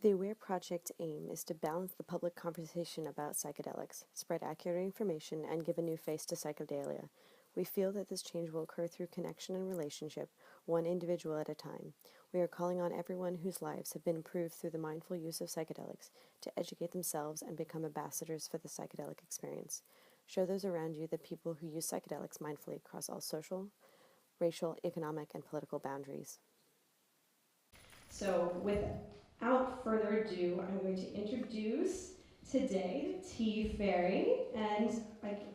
The AWARE project's aim is to balance the public conversation about psychedelics, spread accurate information, and give a new face to psychedelia. We feel that this change will occur through connection and relationship, one individual at a time. We are calling on everyone whose lives have been improved through the mindful use of psychedelics to educate themselves and become ambassadors for the psychedelic experience. Show those around you that people who use psychedelics mindfully across all social, racial, economic, and political boundaries. So without further ado, I'm going to introduce today Teafaerie, and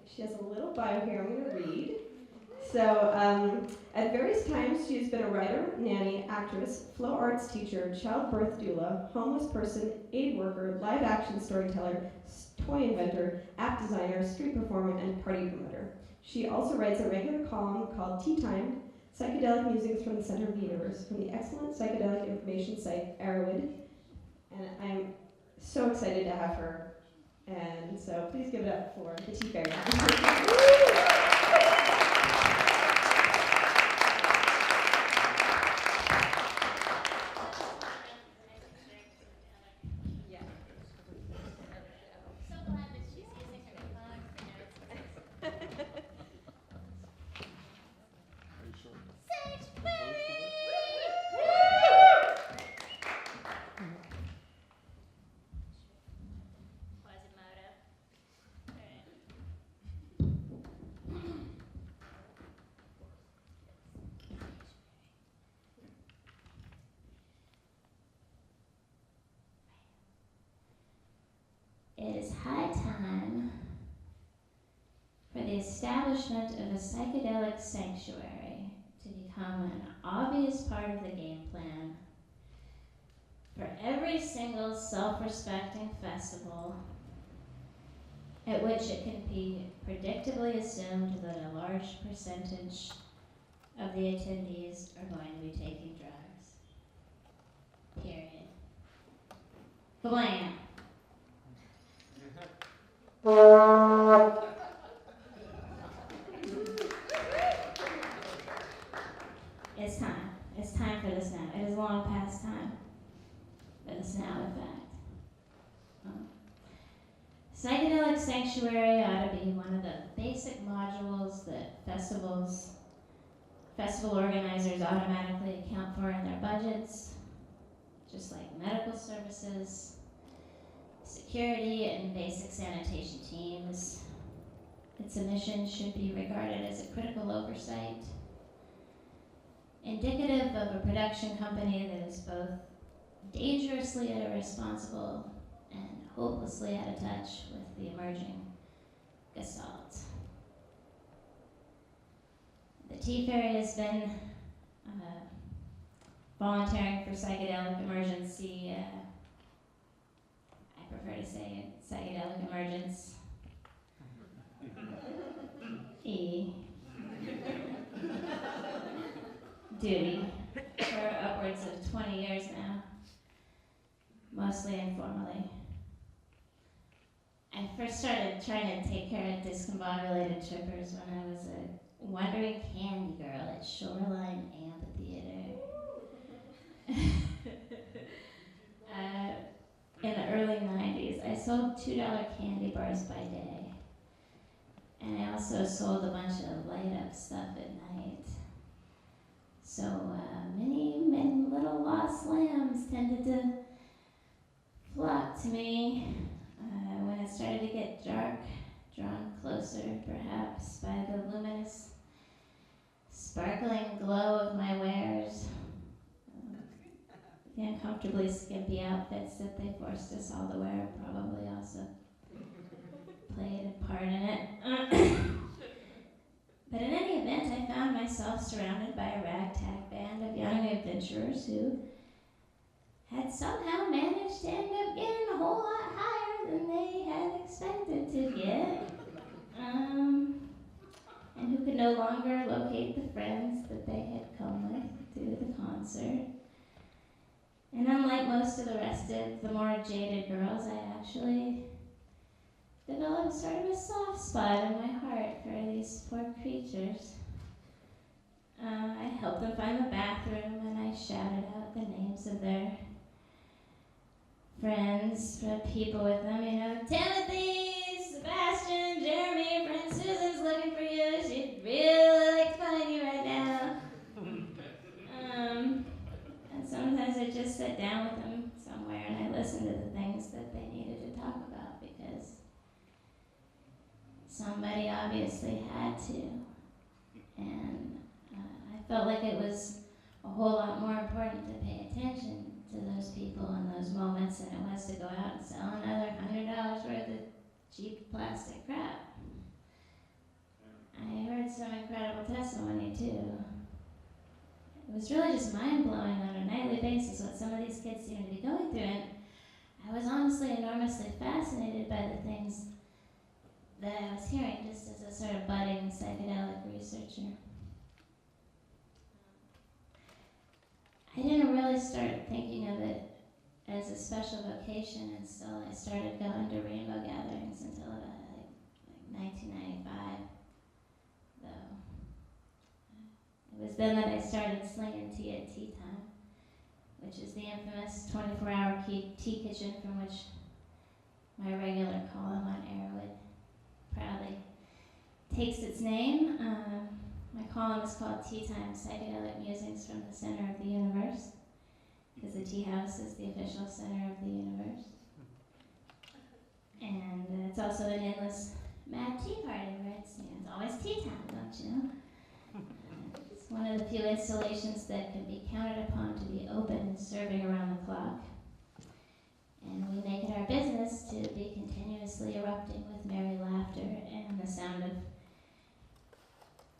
she has a little bio here I'm going to read. So at various times, she has been a writer, nanny, actress, flow arts teacher, childbirth doula, homeless person, aid worker, live action storyteller, toy inventor, app designer, street performer, and party promoter. She also writes a regular column called Tea Time, Psychedelic Musings from the Center of the Universe, from the excellent psychedelic information site Arrowwood. And I'm so excited to have her. And so please give it up for the Teafaerie. It is high time for the establishment of a psychedelic sanctuary to become an obvious part of the game plan for every single self-respecting festival at which it can be predictably assumed that a large percentage of the attendees are going to be taking drugs. Period. Kablam! It's time. It's time for this now. It is long past time for this now, in fact. Psychedelic Sanctuary ought to be one of the basic modules that festival organizers automatically account for in their budgets, just like medical services, security, and basic sanitation teams. Its mission should be regarded as a critical oversight, indicative of a production company that is both dangerously irresponsible and hopelessly out of touch with the emerging gestalt. The Teafaerie has been volunteering for psychedelic emergency. I prefer to say psychedelic emergence. Duty for upwards of 20 years now, mostly informally. I first started trying to take care of discombobulated trippers when I was a wandering candy girl at Shoreline Amphitheater. In the early 90s, I sold $2 candy bars by day. And I also sold a bunch of light-up stuff at night. So many little lost lambs tended to flock to me when it started to get dark, drawn closer perhaps by the luminous, sparkling glow of my wares, the uncomfortably skimpy outfits that they forced us all to wear probably also played a part in it. But in any event, I found myself surrounded by a ragtag band of young adventurers who had somehow managed to end up getting a whole lot higher than they had expected to get, and who could no longer locate the friends that they had come with to the concert. And unlike most of the rest of the more jaded girls, I actually developed sort of a soft spot in my heart for these poor creatures. I helped them find the bathroom, and I shouted out the names of their friends, people with them, Timothy, Sebastian, Jeremy, friend Susan's looking for you. She'd really like to find you right now. And sometimes I just sit down with them somewhere and I listen to the things that they needed to talk about because somebody obviously had to. And I felt like it was a whole lot more important to pay attention to those people in those moments than it was to go out and sell another $100 worth of cheap plastic crap. I heard some incredible testimony too. It was really just mind-blowing on a nightly basis what some of these kids seemed to be going through, and I was honestly enormously fascinated by the things that I was hearing just as a sort of budding psychedelic researcher. I didn't really start thinking of it as a special vocation until I started going to rainbow gatherings until about like 1995, though. It was then that I started slinging tea at tea time, which is the infamous 24-hour tea kitchen from which my regular column on Airwood proudly takes its name. My column is called Tea Time, Psychedelic Musings from the Center of the Universe, because the tea house is the official center of the universe. And it's also an endless mad tea party where it's always tea time, don't you know? It's one of the few installations that can be counted upon to be open and serving around the clock. And we make it our business to be continuously erupting with merry laughter and the sound of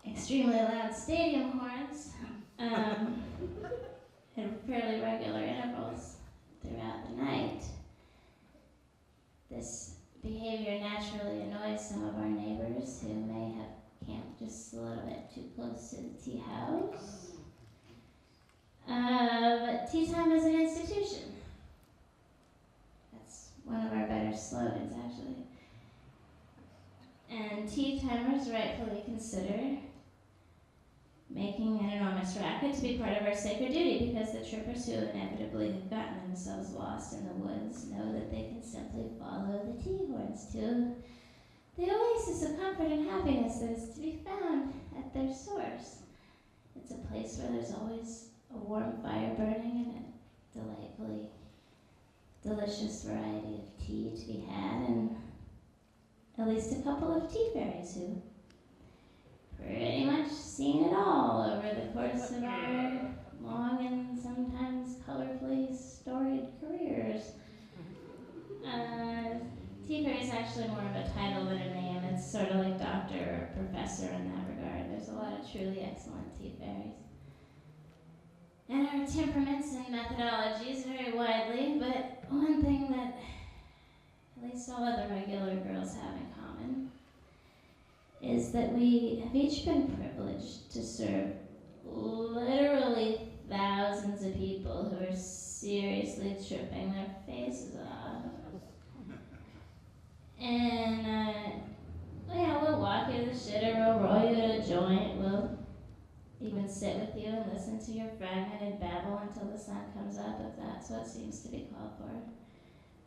extremely loud stadium horns at fairly regular intervals throughout the night. This behavior naturally annoys some of our neighbors who may have camped just a little bit too close to the tea house. But tea time is an institution. That's one of our better slogans, actually. And tea timers rightfully consider making an enormous racket to be part of our sacred duty, because the trippers who inevitably have gotten themselves lost in the woods know that they can simply follow the tea horns to the oasis of comfort and happiness that is to be found at their source. It's a place where there's always a warm fire burning and a delightfully delicious variety of tea to be had, and at least a couple of tea fairies who pretty much seen it all over the course of our long and sometimes colorfully storied careers. Teafaerie is actually more of a title than a name. It's sort of like doctor or professor in that regard. There's a lot of truly excellent tea fairies. And our temperaments and methodologies vary widely, but one thing that at least all other regular girls have in common is that we have each been privileged to serve literally thousands of people who are seriously tripping their faces off. And, we'll walk you to the shitter, we'll roll you to a joint, we'll even sit with you and listen to your fragmented babble until the sun comes up, if that's what seems to be called for.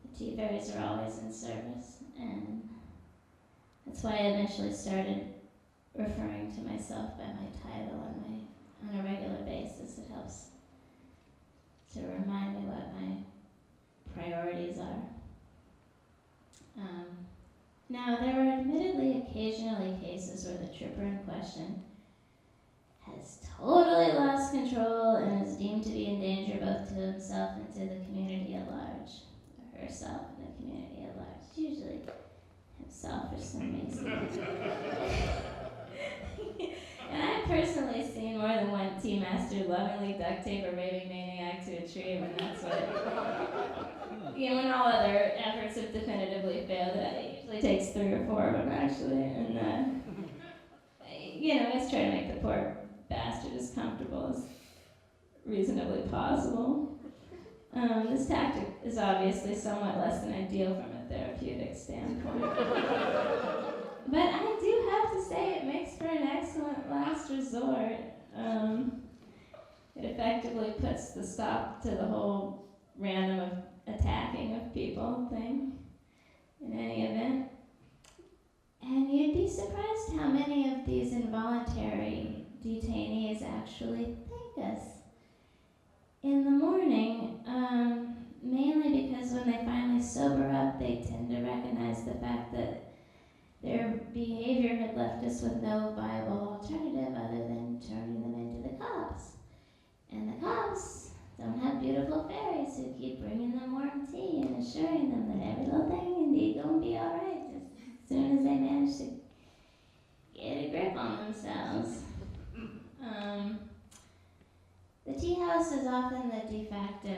The tea fairies are always in service, and that's why I eventually started referring to myself by my title on a regular basis. It helps to remind me what my priorities are. Now, there are admittedly occasionally cases where the tripper in question has totally lost control and is deemed to be in danger both to himself and to the community at large, or herself and the community at large. It's usually himself for some reason. And I've personally seen more than one tea master lovingly duct tape a raving maniac to a tree when that's what, when all other efforts have definitively failed. It usually takes 3 or 4 of them, actually. And, let's try to make the poor bastard as comfortable as reasonably possible. This tactic is obviously somewhat less than ideal from a therapeutic standpoint. But I do have to say it makes for an excellent last resort. It effectively puts the stop to the whole random attacking of people. involuntary detainees actually thank us in the morning, mainly because when they finally sober up, they tend to recognize the fact that their behavior had left us with no viable alternative other than turning them into the cops. And the cops don't have beautiful fairies who keep bringing them warm tea and assuring them that every little thing indeed gonna be alright as soon as they manage to get a grip on themselves. The tea house is often the de facto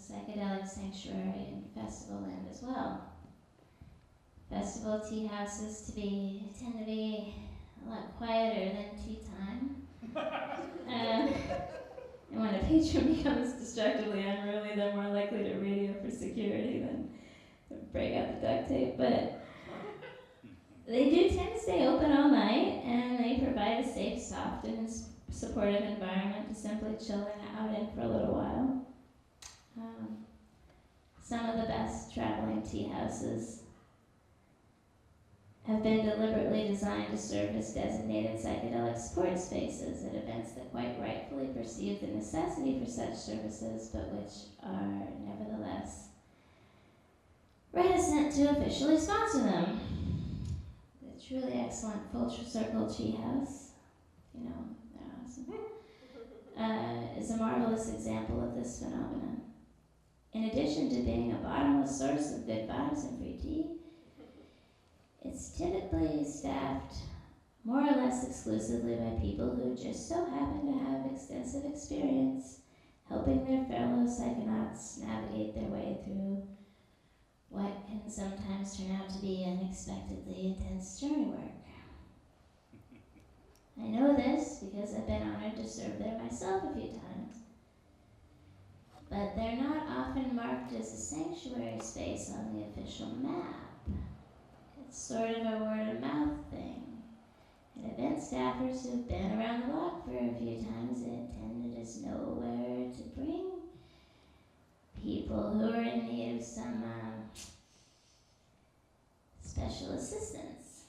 psychedelic sanctuary in festival land as well. Festival tea houses tend to be a lot quieter than tea time. And when a patron becomes destructively unruly, they're more likely to radio for security than to break out the duct tape. But they do tend to stay open all night, and they provide a safe, soft, and supportive environment to simply chill out in for a little while. Some of the best traveling tea houses have been deliberately designed to serve as designated psychedelic support spaces at events that quite rightfully perceive the necessity for such services, but which are nevertheless reticent to officially sponsor them. The truly excellent Full Circle Tea House, they're awesome, is a marvelous example of this phenomenon. In addition to being a bottomless source of good vibes and free tea, it's typically staffed more or less exclusively by people who just so happen to have extensive experience helping their fellow psychonauts navigate their way through what can sometimes turn out to be unexpectedly intense jury work. I know this because I've been honored to serve there myself a few times, but they're not often marked as a sanctuary space on the official map. It's sort of a word-of-mouth thing. And event staffers who've been around the block for a few times tend to just know where to bring people who are in need of some special assistance.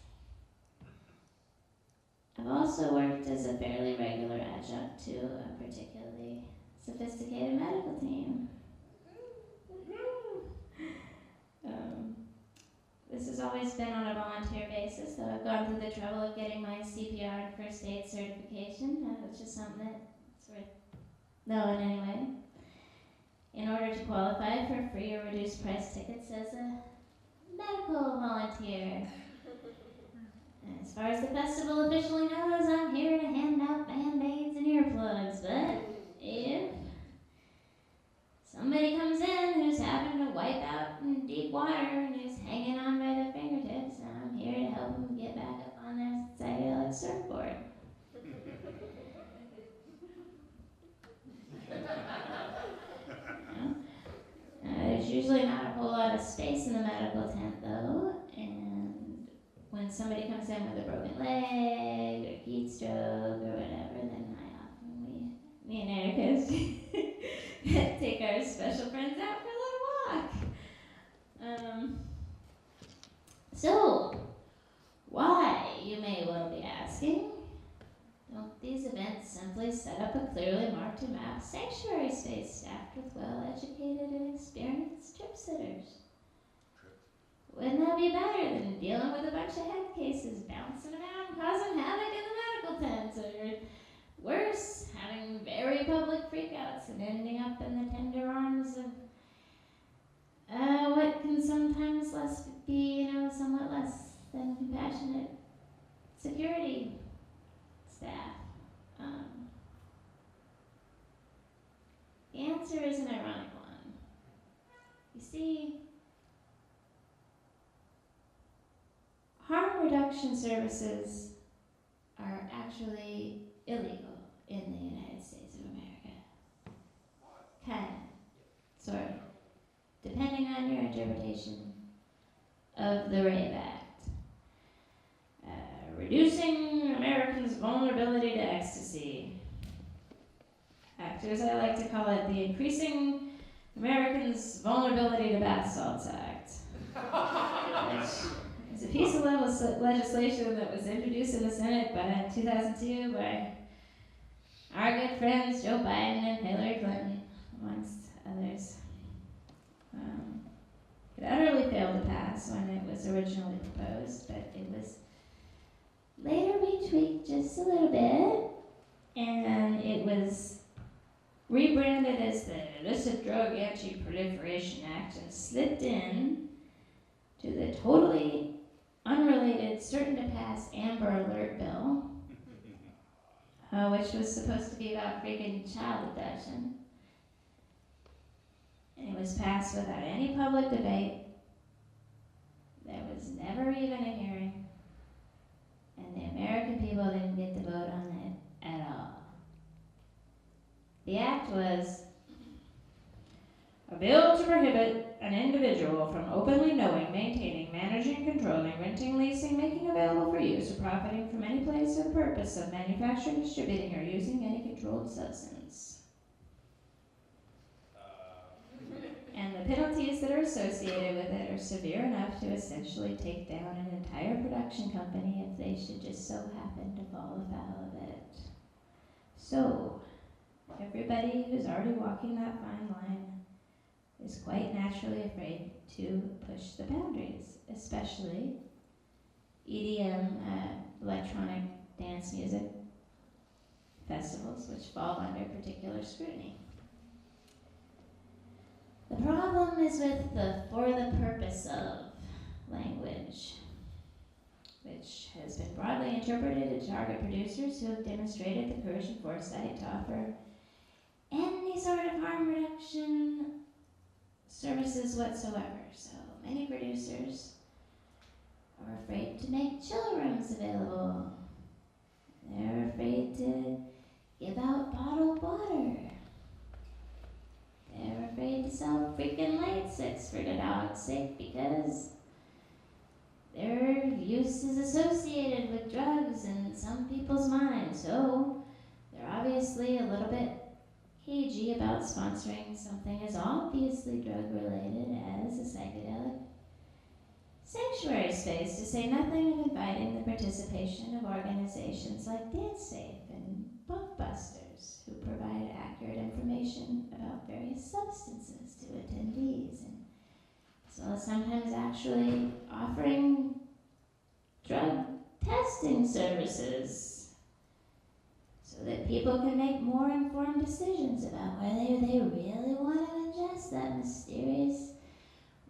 I've also worked as a fairly regular adjunct to a particularly sophisticated medical team. This has always been on a volunteer basis, though I've gone through the trouble of getting my CPR and first aid certification, which is something that's worth knowing anyway, in order to qualify for free or reduced price tickets as a medical volunteer. As far as the festival officially knows, I'm here to hand out band-aids and earplugs, but if somebody comes in who's having to wipe out in deep water and who's hanging on by their fingertips, I'm here to help them get back up on their psychedelic surfboard. There's usually not a whole lot of space in the medical tent, though, and when somebody comes in with a broken leg or heat stroke or whatever, then me and Erica take our special friends out for a little walk. So, why, you may well be asking, don't these events simply set up a clearly marked and mapped sanctuary space staffed with well-educated and experienced trip sitters? Wouldn't that be better than dealing with a bunch of head cases bouncing around causing havoc in the medical tents, or worse, having very public freakouts and ending up in the tender arms of what can sometimes be somewhat less than compassionate security staff? The answer is an ironic one. You see, harm reduction services are actually illegal in the United States of America. Kind of. Sort of. Depending on your interpretation of the RAVE Act. Reducing Americans' vulnerability to ecstasy. Act, as I like to call it, the Increasing Americans' Vulnerability to Bath Salts Act. Which is It's a piece of legislation that was introduced in the Senate in 2002 by our good friends Joe Biden and Hillary Clinton, amongst others. It utterly failed to pass when it was originally proposed, but it was later retweaked just a little bit, and it was rebranded as the Illicit Drug Anti-Proliferation Act and slipped in to the totally unrelated, certain-to-pass Amber Alert bill, which was supposed to be about freaking child abduction. And it was passed without any public debate. There was never even a hearing. And the American people didn't get to vote on it at all. The act was a bill to prohibit an individual from openly knowing, maintaining, managing, controlling, renting, leasing, making available for use, or profiting from any place or the purpose of manufacturing, distributing, or using any controlled substance. And the penalties that are associated with it are severe enough to essentially take down an entire production company if they should just so happen to fall afoul of it. So, everybody who's already walking that fine line is quite naturally afraid to push the boundaries, especially EDM, electronic dance music festivals, which fall under particular scrutiny. The problem is with the for the purpose of language, which has been broadly interpreted to target producers who have demonstrated the courage and foresight to offer any sort of harm reduction services whatsoever. So many producers are afraid to make chill rooms available. They're afraid to give out bottled water. They're afraid to sell freaking light sticks for the dog's sake because their use is associated with drugs in some people's minds. So they're obviously a little bit cagey about sponsoring something as obviously drug-related as a psychedelic sanctuary space, to say nothing of inviting the participation of organizations like DanceSafe and Buffbusters, who provide accurate information about various substances to attendees, and as well as sometimes actually offering drug testing services so that people can make more informed decisions about whether they really want to ingest that mysterious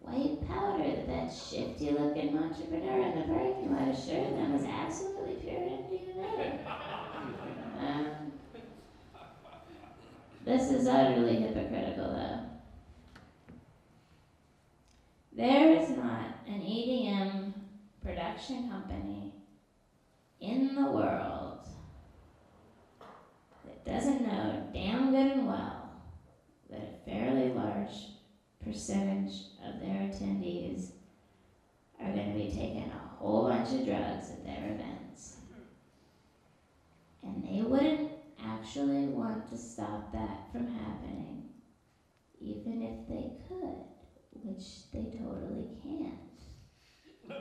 white powder that shifty-looking entrepreneur in the parking lot assured them was absolutely pure MDMA. This is utterly hypocritical, though. There is not an EDM production company in the world that doesn't know damn good and well that a fairly large percentage of their attendees are going to be taking a whole bunch of drugs at their events. And they wouldn't actually want to stop that from happening, even if they could, which they totally can't.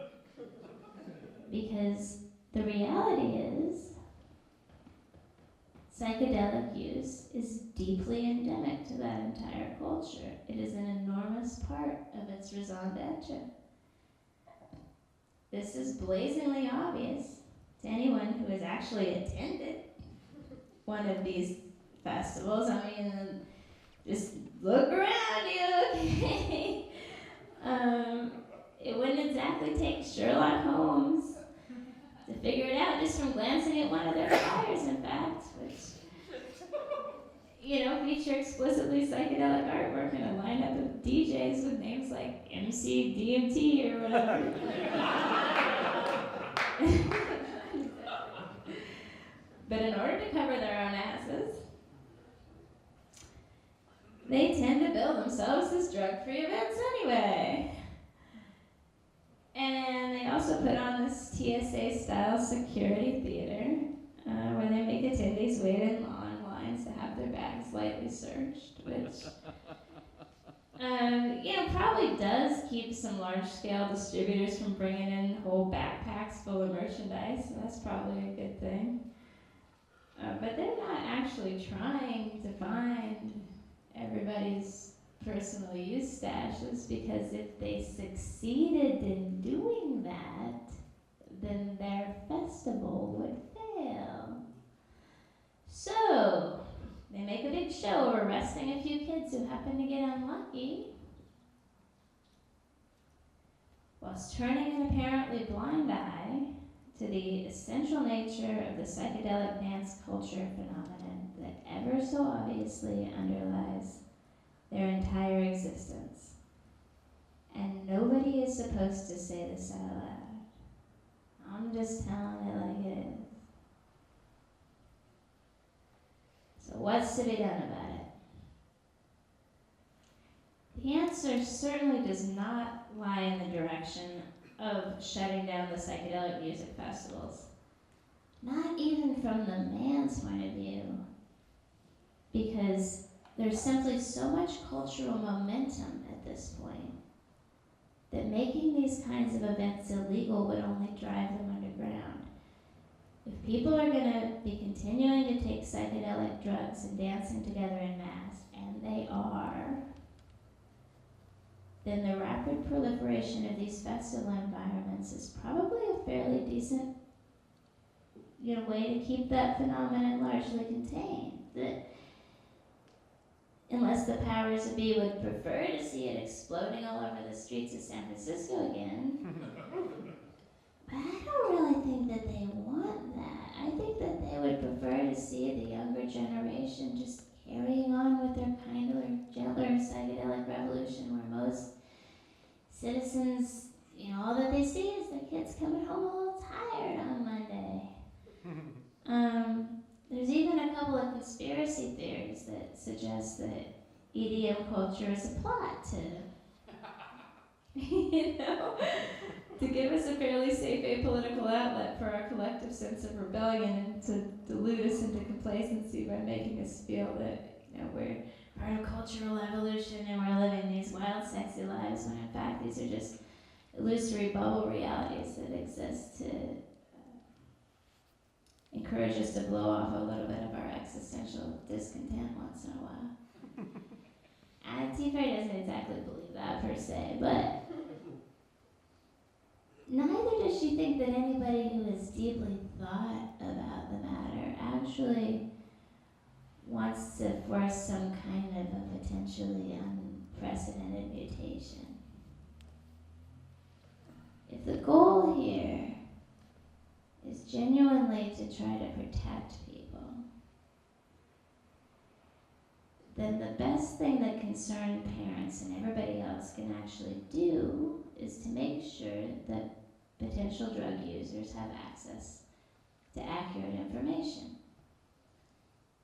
Because the reality is, psychedelic use is deeply endemic to that entire culture. It is an enormous part of its raison d'etre. This is blazingly obvious to anyone who has actually attended one of these festivals. I mean, just look around you, okay? It wouldn't exactly take Sherlock Holmes to figure it out just from glancing at one of their flyers, in fact, which, feature explicitly psychedelic artwork and a lineup of DJs with names like MC DMT or whatever. But in order to cover their own asses, they tend to bill themselves as drug-free events anyway. And they also put on this TSA-style security theater where they make attendees wait in long lines to have their bags lightly searched, which probably does keep some large-scale distributors from bringing in whole backpacks full of merchandise, so that's probably a good thing. But they're not actually trying to find everybody's personal use stashes, because if they succeeded in doing that, then their festival would fail. So, they make a big show of arresting a few kids who happen to get unlucky, whilst turning an apparently blind eye to the essential nature of the psychedelic dance culture phenomenon that ever so obviously underlies their entire existence. And nobody is supposed to say this out loud. I'm just telling it like it is. So what's to be done about it? The answer certainly does not lie in the direction of shutting down the psychedelic music festivals. Not even from the man's point of view. Because there's simply so much cultural momentum at this point that making these kinds of events illegal would only drive them underground. If people are going to be continuing to take psychedelic drugs and dancing together in mass, and they are, then the rapid proliferation of these festival environments is probably a fairly decent way to keep that phenomenon largely contained. Unless the powers that be would prefer to see it exploding all over the streets of San Francisco again. But I don't really think that they want that. I think that they would prefer to see the younger generation just carrying on with their kinder, gentler psychedelic revolution, where most citizens, all that they see is their kids coming home a little tired on Monday. There's even a couple of conspiracy theories that suggest that EDM culture is a plot to, to give us a fairly safe apolitical outlet for our collective sense of rebellion, and to delude us into complacency by making us feel that, we're part of cultural evolution and we're living these wild, sexy lives, when in fact these are just illusory bubble realities that exist to encourage us to blow off a little bit of our existential discontent once in a while. Teafaerie doesn't exactly believe that per se, but neither does she think that anybody who has deeply thought about the matter actually wants to force some kind of a potentially unprecedented mutation. If the goal here is genuinely to try to protect people, then the best thing that concerned parents and everybody else can actually do is to make sure that potential drug users have access to accurate information.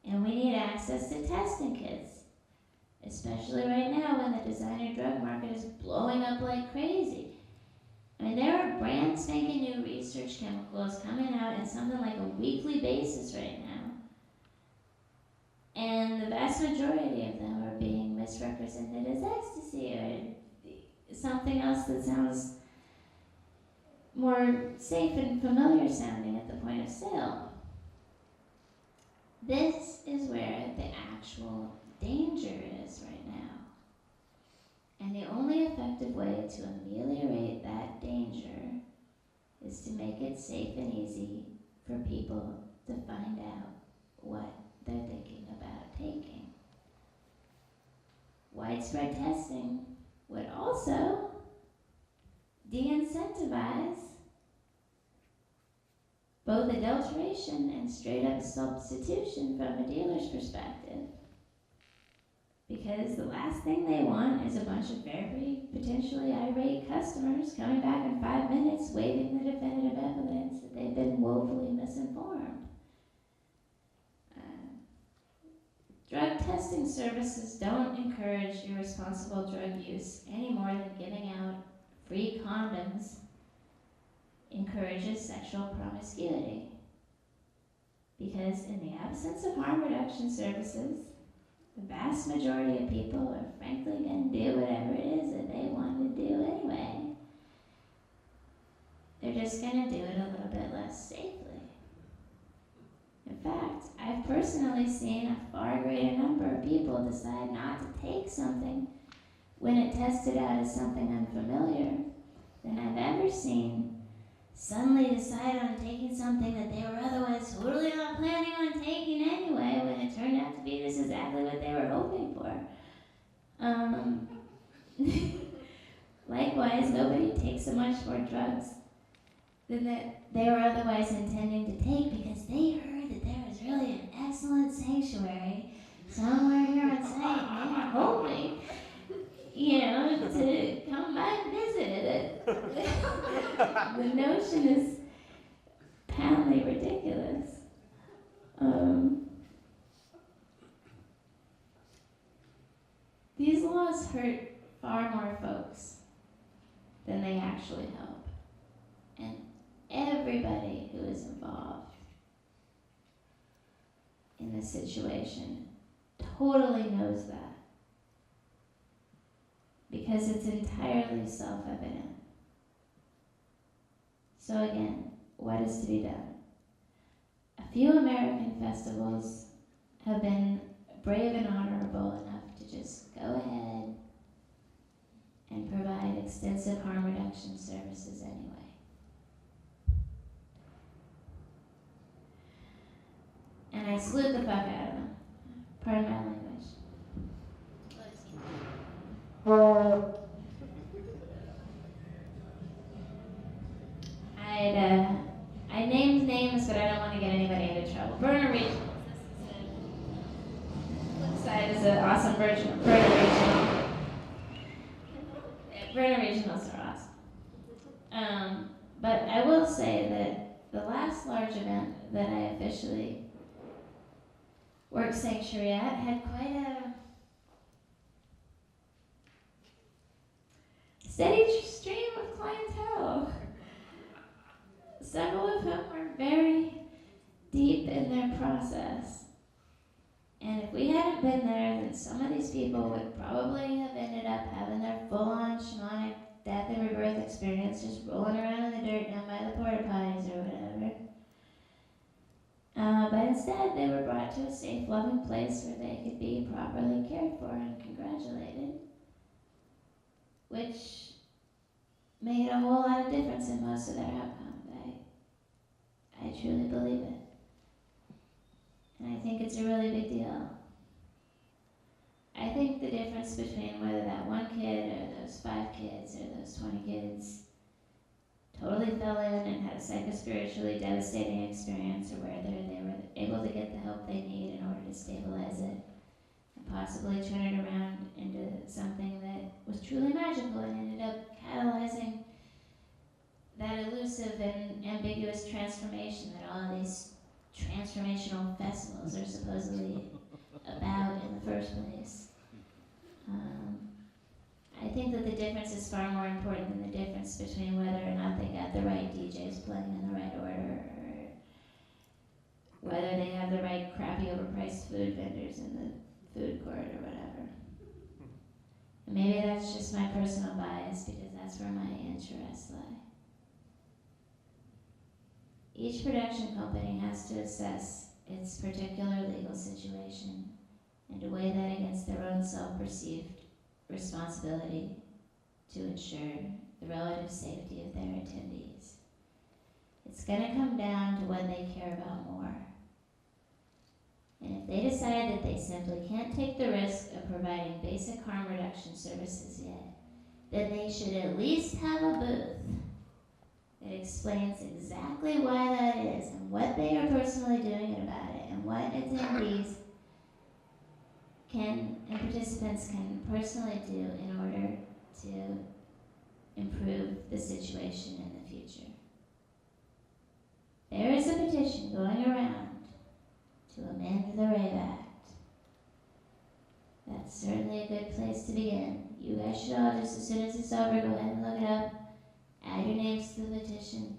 And we need access to testing kits, especially right now when the designer drug market is blowing up like crazy. I mean, there are brand spanking new research chemicals coming out in something like a weekly basis right now. And the vast majority of them are being misrepresented as ecstasy or something else that sounds more safe and familiar sounding at the point of sale. This is where the actual danger is right now. And the only effective way to ameliorate that danger is to make it safe and easy for people to find out what they're thinking about taking. Widespread testing would also de-incentivize both adulteration and straight-up substitution from a dealer's perspective. Because the last thing they want is a bunch of very potentially irate customers coming back in 5 minutes waving the definitive evidence that they've been woefully misinformed. Drug testing services don't encourage irresponsible drug use any more than giving out free condoms encourages sexual promiscuity. Because in the absence of harm reduction services, the vast majority of people are frankly going to do whatever it is that they want to do anyway. just going to do it a little bit less safely. In fact, I've personally seen a far greater number of people decide not to take something when it tested out as something unfamiliar than I've ever seen suddenly decide on taking something that they were otherwise totally not planning on taking anyway when it turned out to be just exactly what they were hoping for. Likewise, nobody takes so much more drugs than that they were otherwise intending to take because they heard that there was really an excellent sanctuary somewhere here on site and they were hoping, to come by and visit it. The notion is patently ridiculous. These laws hurt far more folks than they actually help. And everybody who is involved in this situation totally knows that. Because it's entirely self-evident. So again, what is to be done? A few American festivals have been brave and honorable enough to just go ahead and provide extensive harm reduction services anyway. And I salute the fuck out of them. Pardon my language. I named names, but I don't want to get anybody into trouble. Burner Regionals. Flip side is an awesome version of Burner Regional. Burner Regionals are awesome. But I will say that the last large event that I officially worked sanctuary at had quite a steady stream of clientele. Several of whom were very deep in their process. And if we hadn't been there, then some of these people would probably have ended up having their full-on shamanic death and rebirth experience just rolling around in the dirt down by the porta potties or whatever. But instead, they were brought to a safe, loving place where they could be properly cared for and congratulated, which made a whole lot of difference in most of their outcomes. I truly believe it. And I think it's a really big deal. I think the difference between whether that one kid or those 5 kids or those 20 kids totally fell in and had a psychospiritually devastating experience, or whether they were able to get the help they need in order to stabilize it and possibly turn it around into something that was truly magical and ended up catalyzing that elusive and ambiguous transformation that all of these transformational festivals are supposedly about in the first place. I think that the difference is far more important than the difference between whether or not they got the right DJs playing in the right order, or whether they have the right crappy overpriced food vendors in the food court or whatever. And maybe that's just my personal bias because that's where my interests lie. Each production company has to assess its particular legal situation and to weigh that against their own self-perceived responsibility to ensure the relative safety of their attendees. It's going to come down to what they care about more. And if they decide that they simply can't take the risk of providing basic harm reduction services yet, then they should at least have a booth that explains exactly why that is and what they are personally doing about it and what attendees can and participants can personally do in order to improve the situation in the future. There is a petition going around to amend the Rave Act. That's certainly a good place to begin. You guys should all, just as soon as it's over, go ahead and look it up. Add your names to the petition.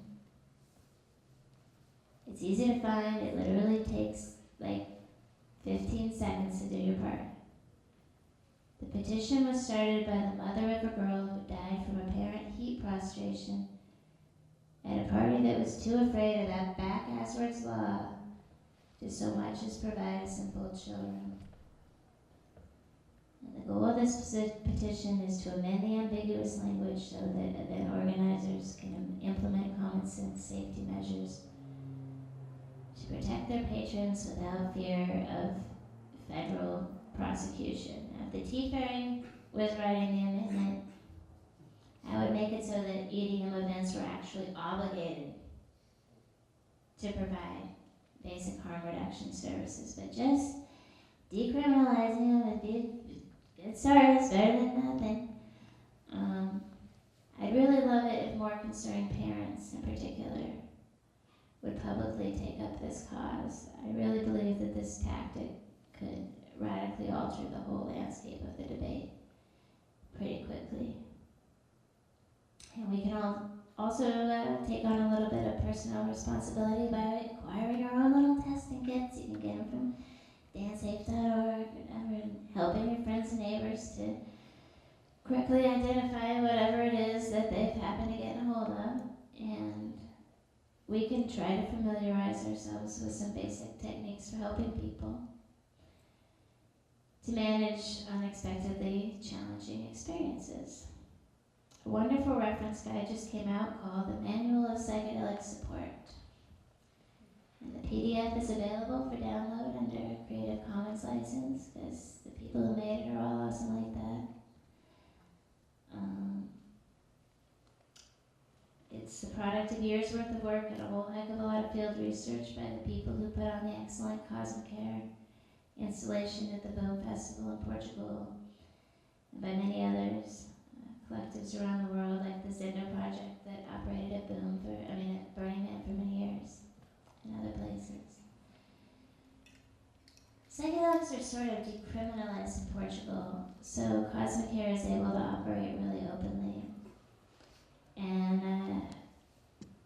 It's easy to find. It literally takes like 15 seconds to do your part. The petition was started by the mother of a girl who died from apparent heat prostration at a party is too afraid of that back-asswards law to so much as provide simple children. And the goal of this petition is to amend the ambiguous language so that event organizers can implement common sense safety measures to protect their patrons without fear of federal prosecution. Now, if the Teafaerie was writing the amendment, I would make it so that EDM events were actually obligated to provide basic harm reduction services, but just decriminalizing them would be a good start. It's better than nothing. I'd really love it if more concerned parents, in particular, would publicly take up this cause. I really believe that this tactic could radically alter the whole landscape of the debate pretty quickly. And we can all also take on a little bit of personal responsibility by acquiring our own little testing kits. You can get them from dansafe.org, and helping your friends and neighbors to correctly identify whatever it is that they've happened to get a hold of. And we can try to familiarize ourselves with some basic techniques for helping people to manage unexpectedly challenging experiences. A wonderful reference guide just came out called The Manual of Psychedelic Support. And the PDF is available for download under a Creative Commons license, because the people who made it are all awesome like that. It's the product of years' worth of work and a whole heck of a lot of field research by the people who put on the excellent Cosmic Care installation at the Boom Festival in Portugal, and by many others. Collectives around the world, like the Zindo Project that operated at at Burning Man for many years, and other places. Psychedelics are sort of decriminalized in Portugal, so Cosmic Care is able to operate really openly. And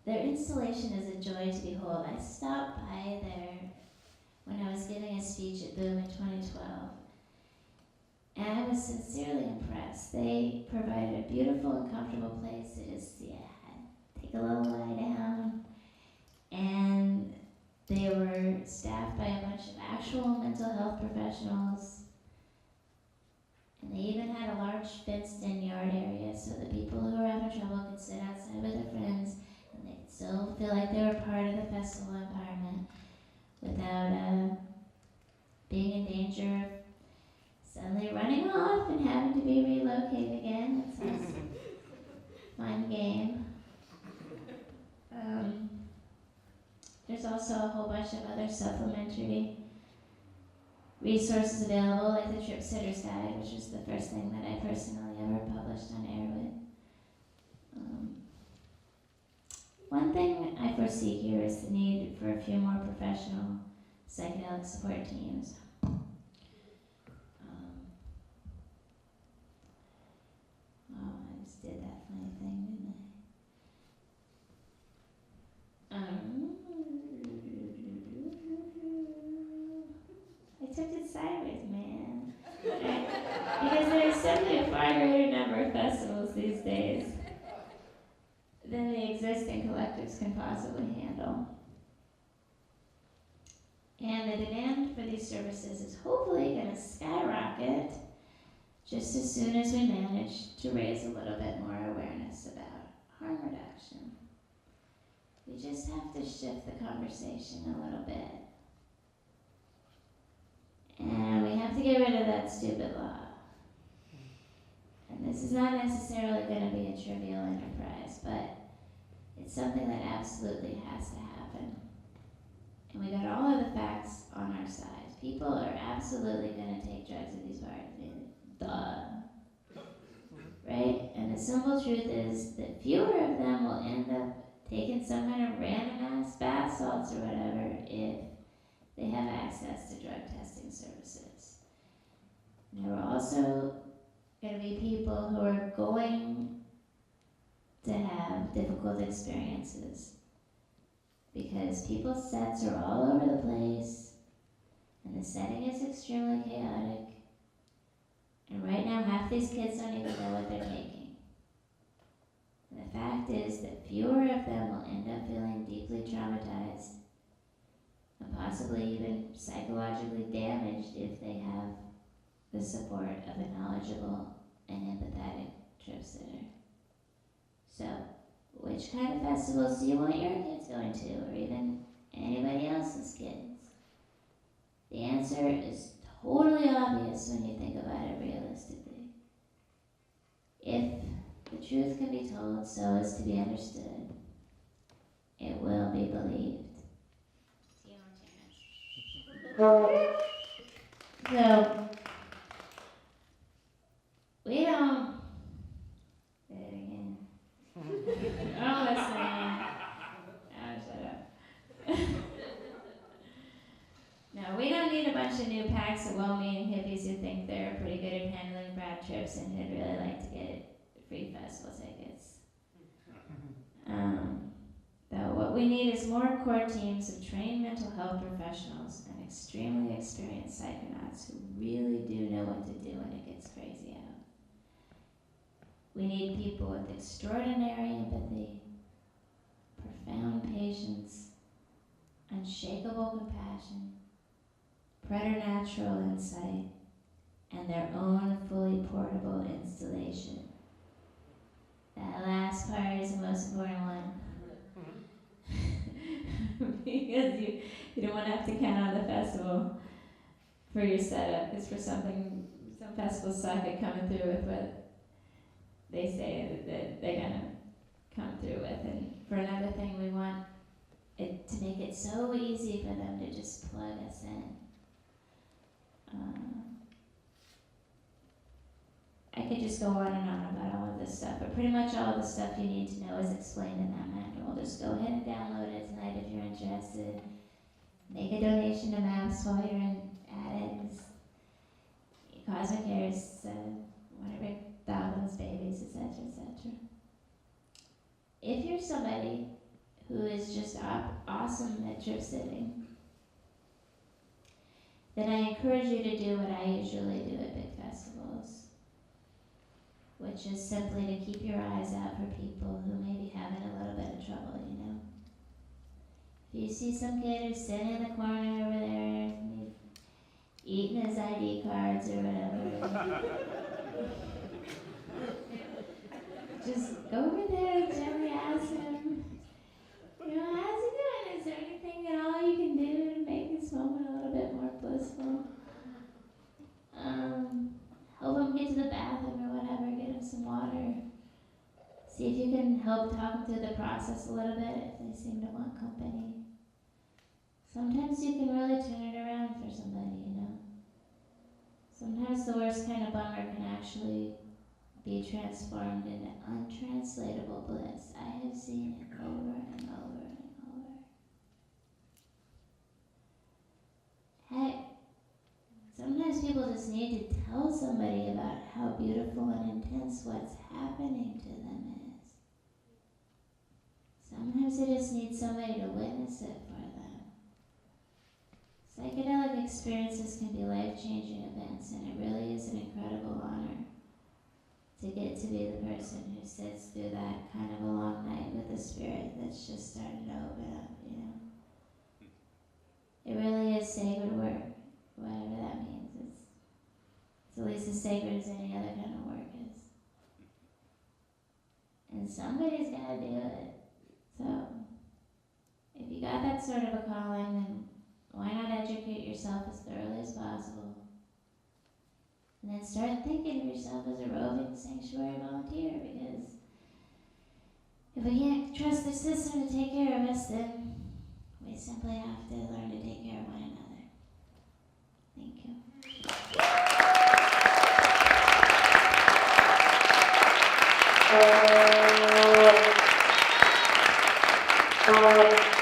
their installation is a joy to behold. I stopped by there when I was giving a speech at Boom in 2012. And I was sincerely impressed. They provided a beautiful and comfortable place to just, take a little lie down. And they were staffed by a bunch of actual mental health professionals. And they even had a large fenced-in yard area so that people who were having trouble could sit outside with their friends and they could still feel like they were part of the festival environment without being in danger of suddenly running off and having to be relocated again. That sounds fun game. There's also a whole bunch of other supplementary resources available, like the Trip Sitter's Guide, which is the first thing that I personally ever published on air with. One thing I foresee here is the need for a few more professional psychedelic support teams. I just did that funny thing, didn't I? I took it sideways, man. Because there's simply a far greater number of festivals these days than the existing collectives can possibly handle. And the demand for these services is hopefully going to skyrocket just as soon as we manage to raise a little bit more awareness about harm reduction. We just have to shift the conversation a little bit. And we have to get rid of that stupid law. And this is not necessarily going to be a trivial enterprise, but it's something that absolutely has to happen. And we got all of the facts on our side. People are absolutely going to take drugs at these parties. Duh. Right? And the simple truth is that fewer of them will end up taking some kind of random ass bath salts or whatever if they have access to drug testing services. And there are also going to be people who are going to have difficult experiences because people's sets are all over the place and the setting is extremely chaotic. And right now, half these kids don't even know what they're taking. And the fact fact is that fewer of them will end up feeling deeply traumatized and possibly even psychologically damaged if they have the support of a knowledgeable and empathetic trip sitter. So, which kind of festivals do you want your kids going to, or even anybody else's kids? The answer is totally obvious when you think about it realistically. If the truth can be told so as to be understood, it will be believed. So, we don't. Say it again. Oh, listen. Oh, shut up. No, we don't need a bunch of new packs of well-meaning hippies who think they're pretty good at handling bad trips and who'd really like to get free festival tickets. Though what we need is more core teams of trained mental health professionals and extremely experienced psychonauts who really do know what to do when it gets crazy out. We need people with extraordinary empathy, profound patience, unshakable compassion, preternatural insight, and their own fully portable installation. That last part is the most important one. Because you don't want to have to count on the festival for your setup, because for some festivals suck at coming through with what they say that they're going to come through with. And for another thing, we want it to make it so easy for them to just plug us in. I could just go on and on about all of this stuff, but pretty much all of the stuff you need to know is explained in that manual. Just go ahead and download it tonight if you're interested. Make a donation to MAPS while you're at it. Cosmic Cares, whatever, thousands, babies, etc., etc. If you're somebody who is just awesome at trip sitting, then I encourage you to do what I usually do at big festivals, which is simply to keep your eyes out for people who may be having a little bit of trouble, you know. If you see some kid who's sitting in the corner over there, eating his ID cards or whatever, just go over there and gently ask him, you know, how's he doing? Is there anything at all you can do to make this moment a little bit more blissful? Help him get to the bathroom or whatever, get him some water. See if you can help talk him through the process a little bit if they seem to want company. Sometimes you can really turn it around for somebody, you know. Sometimes the worst kind of bummer can actually be transformed into untranslatable bliss. I have seen it over and over and over. Heck, sometimes people just need to tell somebody about how beautiful and intense what's happening to them is. Sometimes they just need somebody to witness it for them. Psychedelic experiences can be life-changing events, and it really is an incredible honor to get to be the person who sits through that kind of a long night with a spirit that's just starting to open up, you know. It really is sacred work, whatever that means. It's at least as sacred as any other kind of work is. And somebody's got to do it. So, if you got that sort of a calling, then why not educate yourself as thoroughly as possible? And then start thinking of yourself as a roving sanctuary volunteer, because if we can't trust the system to take care of us, then we simply have to learn to take care of one another. Thank you.